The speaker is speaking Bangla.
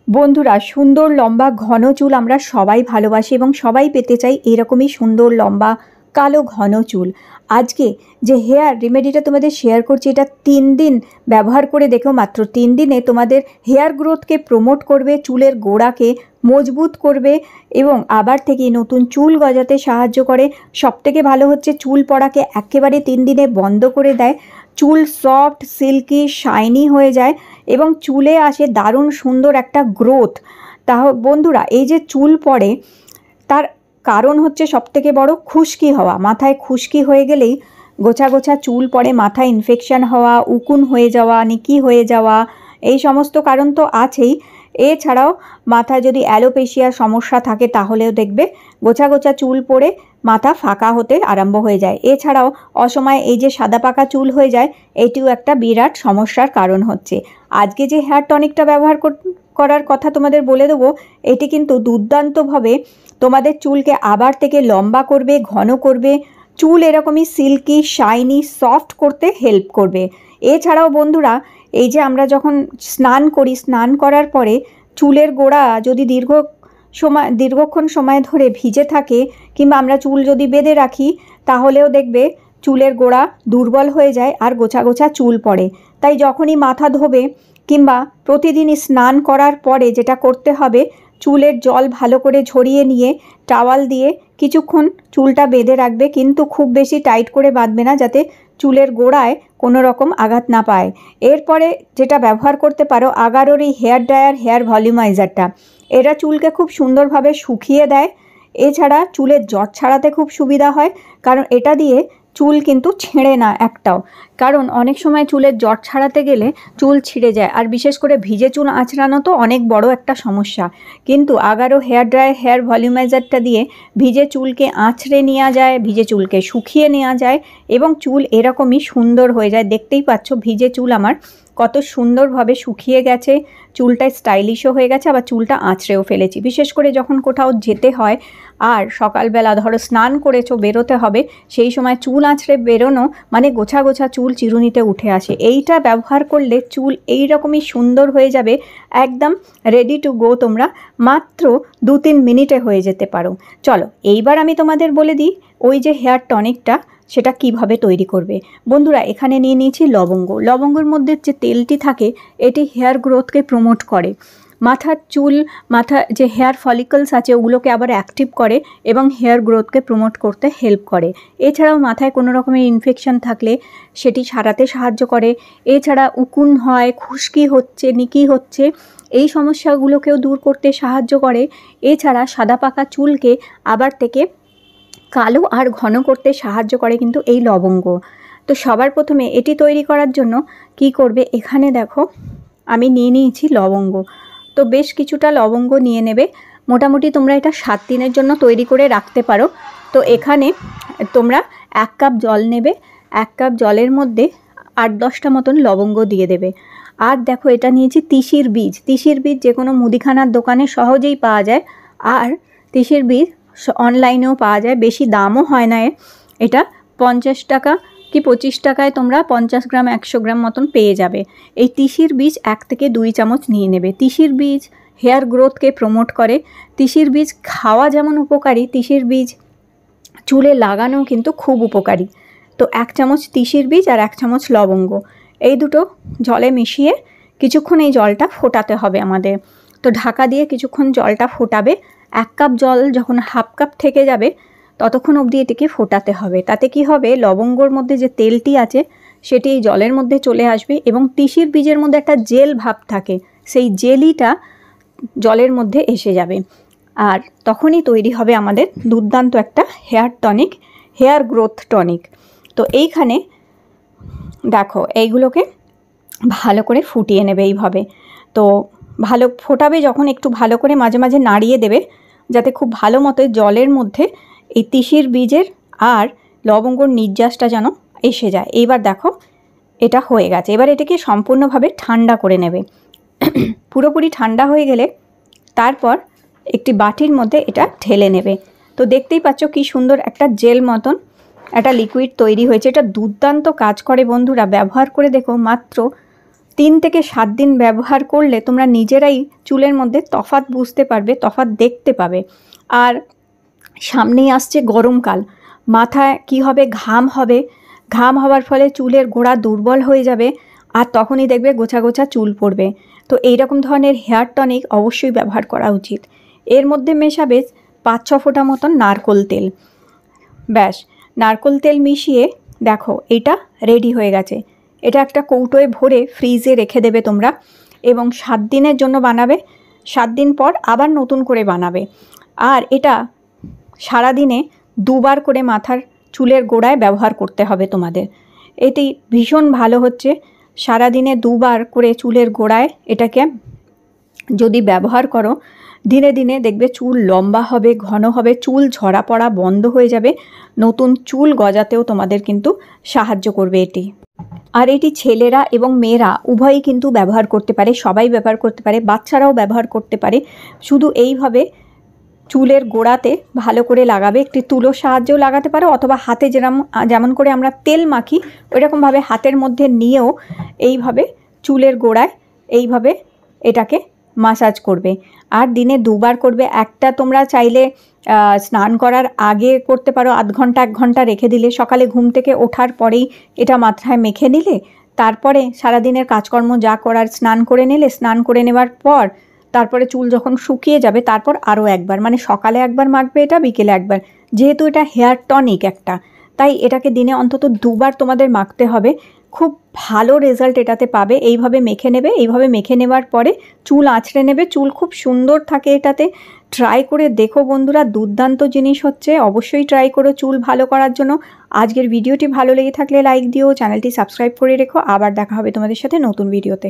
বন্ধুরা, সুন্দর লম্বা ঘন চুল আমরা সবাই ভালোবাসি এবং সবাই পেতে চাই এরকমই সুন্দর লম্বা কালো ঘন চুল। আজকে যে হেয়ার রেমেডিটা তোমাদের শেয়ার করছি, এটা 3 দিন ব্যবহার করে দেখো। মাত্র 3 দিনে তোমাদের হেয়ার গ্রোথকে প্রমোট করবে, চুলের গোড়াকে মজবুত করবে এবং আবার থেকে নতুন চুল গজাতে সাহায্য করে। সবথেকে ভালো হচ্ছে চুল পড়াকে একেবারে 3 দিনে বন্ধ করে দেয়। চুল সফট, সিল্কি, শাইনি হয়ে যায় এবং চুলে আসে দারুণ সুন্দর একটা গ্রোথ। বন্ধুরা, এই যে চুল পড়ে তার কারণ হচ্ছে সবথেকে বড় খুশকি হওয়া। মাথায় খুশকি হয়ে গেলেই গোছা গোছা চুল পড়ে, মাথায় ইনফেকশান হওয়া, উকুন হয়ে যাওয়া, নিকি হয়ে যাওয়া, এই সমস্ত কারণ তো আছেই। এছাড়াও মাথায় যদি অ্যালোপেশিয়ার সমস্যা থাকে তাহলেও দেখবে গোছা গোছা চুল পড়ে মাথা ফাঁকা হতে আরম্ভ হয়ে যায়। এছাড়াও অসময়ে এই যে সাদা পাকা চুল হয়ে যায়, এটিও একটা বিরাট সমস্যার কারণ হচ্ছে। আজকে যে হেয়ার টনিকটা ব্যবহার করার কথা তোমাদের বলে দেবো, এটি কিন্তু দুর্দান্তভাবে তোমাদের চুলকে আবার থেকে লম্বা করবে, ঘন করবে, চুল এরকমই সিল্কি, শাইনি, সফট করতে হেল্প করবে। এছাড়াও বন্ধুরা, এই যে আমরা যখন স্নান করি, স্নান করার পরে চুলের গোড়া যদি দীর্ঘক্ষণ সময় ধরে ভিজে থাকে কিংবা আমরা চুল যদি বেঁধে রাখি, তাহলেও দেখবে চুলের গোড়া দুর্বল হয়ে যায় আর গোছা গোছা চুল পড়ে। তাই যখনই মাথা ধোবে কিংবা প্রতিদিনই স্নান করার পরে যেটা করতে হবে, চুলের জল ভালো করে ঝরিয়ে নিয়ে টাওয়াল দিয়ে কিছুক্ষণ চুলটা বেঁধে রাখবে, কিন্তু খুব বেশি টাইট করে বাঁধবে না, যাতে চুলের গোড়ায় কোনো রকম আঘাত না পায়। এরপরে যেটা ব্যবহার করতে পারো, আগারোর এই হেয়ার ড্রায়ার, হেয়ার ভলিউমাইজারটা, এরা চুলকে খুব সুন্দরভাবে শুকিয়ে দেয়। এছাড়া চুলের জট ছাড়াতে খুব সুবিধা হয়, কারণ এটা দিয়ে চুল কিন্তু ছিঁড়ে না একটাও। কারণ অনেক সময় চুলের জট ছাড়াতে গেলে চুল ছিঁড়ে যায়, আর বিশেষ করে ভিজে চুল আঁচড়ানো তো অনেক বড় একটা সমস্যা। কিন্তু আগারো হেয়ার ড্রায়ার, হেয়ার ভলিউমাইজারটা দিয়ে ভিজে চুলকে আঁচড়ে নেওয়া যায়, ভিজে চুলকে শুকিয়ে নেওয়া যায় এবং চুল এরকমই সুন্দর হয়ে যায়। দেখতেই পাচ্ছ ভিজে চুল আমার কত সুন্দরভাবে শুকিয়ে গেছে, চুলটা স্টাইলিশও হয়ে গেছে, আবার চুলটা আঁচড়েও ফেলেছি। বিশেষ করে যখন কোথাও যেতে হয় আর সকালবেলা ধরো স্নান করেছো, বেরোতে হবে, সেই সময় চুল আঁচড়ে বেরোনো মানে গোছা গোছা চুল চিরুনিতে উঠে আসে। এইটা ব্যবহার করলে চুল এই রকমই সুন্দর হয়ে যাবে, একদম রেডি টু গো। তোমরা মাত্র 2-3 মিনিটে হয়ে যেতে পারো। চলো এইবার আমি তোমাদের বলে দিই ওই যে হেয়ার টনিকটা সেটা কিভাবে তৈরি করবে। বন্ধুরা, এখানে নিয়ে নিয়েছি লবঙ্গ। লবঙ্গের মধ্যে যে তেলটি থাকে এটি হেয়ার গ্রোথকে প্রমোট করে, মাথার চুল, মাথা যে হেয়ার ফলিকলস আছে ওগুলোকে আবার অ্যাক্টিভ করে এবং হেয়ার গ্রোথকে প্রমোট করতে হেল্প করে। এছাড়াও মাথায় কোনো রকমের ইনফেকশন থাকলে সেটি সারাতে সাহায্য করে। এছাড়া উকুন হয়, খুশকি হচ্ছে, নিকি হচ্ছে, এই সমস্যাগুলোকেও দূর করতে সাহায্য করে। এছাড়া সাদা পাকা চুলকে আবার থেকে কালো আর ঘন করতে সাহায্য করে কিন্তু এই লবঙ্গ। তো সবার প্রথমে এটি তৈরি করার জন্য কি করবে, এখানে দেখো আমি নিয়ে নিয়েছি লবঙ্গ। তো বেশ কিছুটা লবঙ্গ নিয়ে নেবে। মোটামুটি তোমরা এটা 7 দিনের জন্য তৈরি করে রাখতে পারো। তো এখানে তোমরা 1 কাপ জল নেবে, 1 কাপ জলের মধ্যে 8-10টা মতন লবঙ্গ দিয়ে দেবে। আর দেখো এটা নিয়েছি তিসির বীজ। তিসির বীজ যে কোনো মুদিখানার দোকানে সহজেই পাওয়া যায়, আর তিসির বীজ অনলাইনেও পাওয়া যায়, বেশি দামও হয় না। এটা 50 টাকা কি 25 টাকায় তোমরা 50 গ্রাম 100 গ্রাম মতন পেয়ে যাবে। এই তিসির বীজ 1 থেকে 2 চামচ নিয়ে নেবে। তিসির বীজ হেয়ার গ্রোথকে প্রমোট করে। তিসির বীজ খাওয়া যেমন উপকারী, তিসির বীজ চুলে লাগানো কিন্তু খুব উপকারী। তো 1 চামচ তিসির বীজ আর 1 চামচ লবঙ্গ, এই দুটো জলে মিশিয়ে কিছুক্ষণ এই জলটা ফোটাতে হবে আমাদের। তো ঢাকা দিয়ে কিছুক্ষণ জলটা ফোটাবে। 1 কাপ জল যখন 1/2 কাপ থেকে যাবে ততক্ষণ অবধি এটিকে ফোটাতে হবে। তাতে কি হবে, লবঙ্গর মধ্যে যে তেলটি আছে সেটি এই জলের মধ্যে চলে আসবে এবং তিসির বীজের মধ্যে একটা জেল ভাব থাকে, সেই জেলিটা জলের মধ্যে এসে যাবে। আর তখনই তৈরি হবে আমাদের দুর্দান্ত একটা hair tonic, hair growth tonic. তো এইখানে দেখো এইগুলোকে ভালো করে ফুটিয়ে নেবে এইভাবে। তো ভালো ফোটাবে যখন, একটু ভালো করে মাঝে মাঝে নাড়িয়ে দেবে যাতে খুব ভালো মতো জলের মধ্যে এই তিসির বীজের আর লবঙ্গর নির্যাসটা যেন এসে যায়। এইবার দেখো এটা হয়ে গেছে। এবার এটাকে সম্পূর্ণভাবে ঠান্ডা করে নেবে। পুরোপুরি ঠান্ডা হয়ে গেলে তারপর একটি বাটির মধ্যে এটা ঢেলে নেবে। তো দেখতেই পাচ্ছ কি সুন্দর একটা জেল মতন একটা লিকুইড তৈরি হয়েছে। এটা দুর্দান্ত কাজ করে বন্ধুরা, ব্যবহার করে দেখো। মাত্র 3 থেকে 7 দিন ব্যবহার করলে তোমরা নিজেরাই চুলের মধ্যে তফাৎ বুঝতে পারবে, তফাৎ দেখতে পাবে। আর সামনেই আসছে গরমকাল, মাথায় কি হবে, ঘাম হবে, ঘাম হওয়ার ফলে চুলের গোড়া দুর্বল হয়ে যাবে, আর তখনই দেখবে গোছা গোছা চুল পড়বে। তো এইরকম ধরনের হেয়ার টনিক অবশ্যই ব্যবহার করা উচিত। এর মধ্যে মেশাবে 5-6 ফোঁটা মতন নারকোল তেল। ব্যাস, নারকোল তেল মিশিয়ে দেখো এটা রেডি হয়ে গেছে। এটা একটা কৌটোয় ভরে ফ্রিজে রেখে দেবে তোমরা, এবং 7 দিনের জন্য বানাবে। 7 দিন পর আবার নতুন করে বানাবে। আর এটা সারাদিনে 2 বার করে মাথার চুলের গোড়ায় ব্যবহার করতে হবে তোমাদের। এটি ভীষণ ভালো হচ্ছে। সারাদিনে 2 বার করে চুলের গোড়ায় এটাকে যদি ব্যবহার করো, দিনে দিনে দেখবে চুল লম্বা হবে, ঘন হবে, চুল ঝরা পড়া বন্ধ হয়ে যাবে, নতুন চুল গজাতেও তোমাদের কিন্তু সাহায্য করবে এটি। আর এটি ছেলেরা এবং মেয়েরা উভয়ই কিন্তু ব্যবহার করতে পারে, সবাই ব্যবহার করতে পারে, বাচ্চারাও ব্যবহার করতে পারে। শুধু এইভাবে চুলের গোড়াতে ভালো করে লাগাবে, একটি তুলোর সাহায্যেও লাগাতে পারো, অথবা হাতে যেমন করে আমরা তেল মাখি ওইরকমভাবে হাতের মধ্যে নিয়েও এইভাবে চুলের গোড়ায় এইভাবে এটাকে মাসাজ করবে। আর দিনে 2 বার করবে। একটা তোমরা চাইলে স্নান করার আগে করতে পারো, আধ ঘন্টা 1 ঘন্টা রেখে দিলে, সকালে ঘুম থেকে ওঠার পরেই এটা মাথায় মেখে নিলে, তারপরে সারাদিনের কাজকর্ম যা করার স্নান করে নিলে, স্নান করে নেওয়ার পর তারপরে চুল যখন শুকিয়ে যাবে তারপর আরও একবার, মানে সকালে একবার মাখবে এটা, বিকেলে একবার। যেহেতু এটা হেয়ার টনিক একটা, তাই এটাকে দিনে অন্তত 2 বার তোমাদের মাখতে হবে। খুব ভালো রেজাল্ট এটাতে পাবে। এইভাবে মেখে নেবে, এইভাবে মেখে নেওয়ার পরে চুল আঁচড়ে নেবে, চুল খুব সুন্দর থাকে এটাতে। ট্রাই করে দেখো বন্ধুরা, দুর্দান্ত জিনিস হচ্ছে, অবশ্যই ট্রাই করো চুল ভালো করার জন্য। আজকের ভিডিওটি ভালো লেগে থাকলে লাইক দিও, চ্যানেলটি সাবস্ক্রাইব করে রেখো। আবার দেখা হবে তোমাদের সাথে নতুন ভিডিওতে।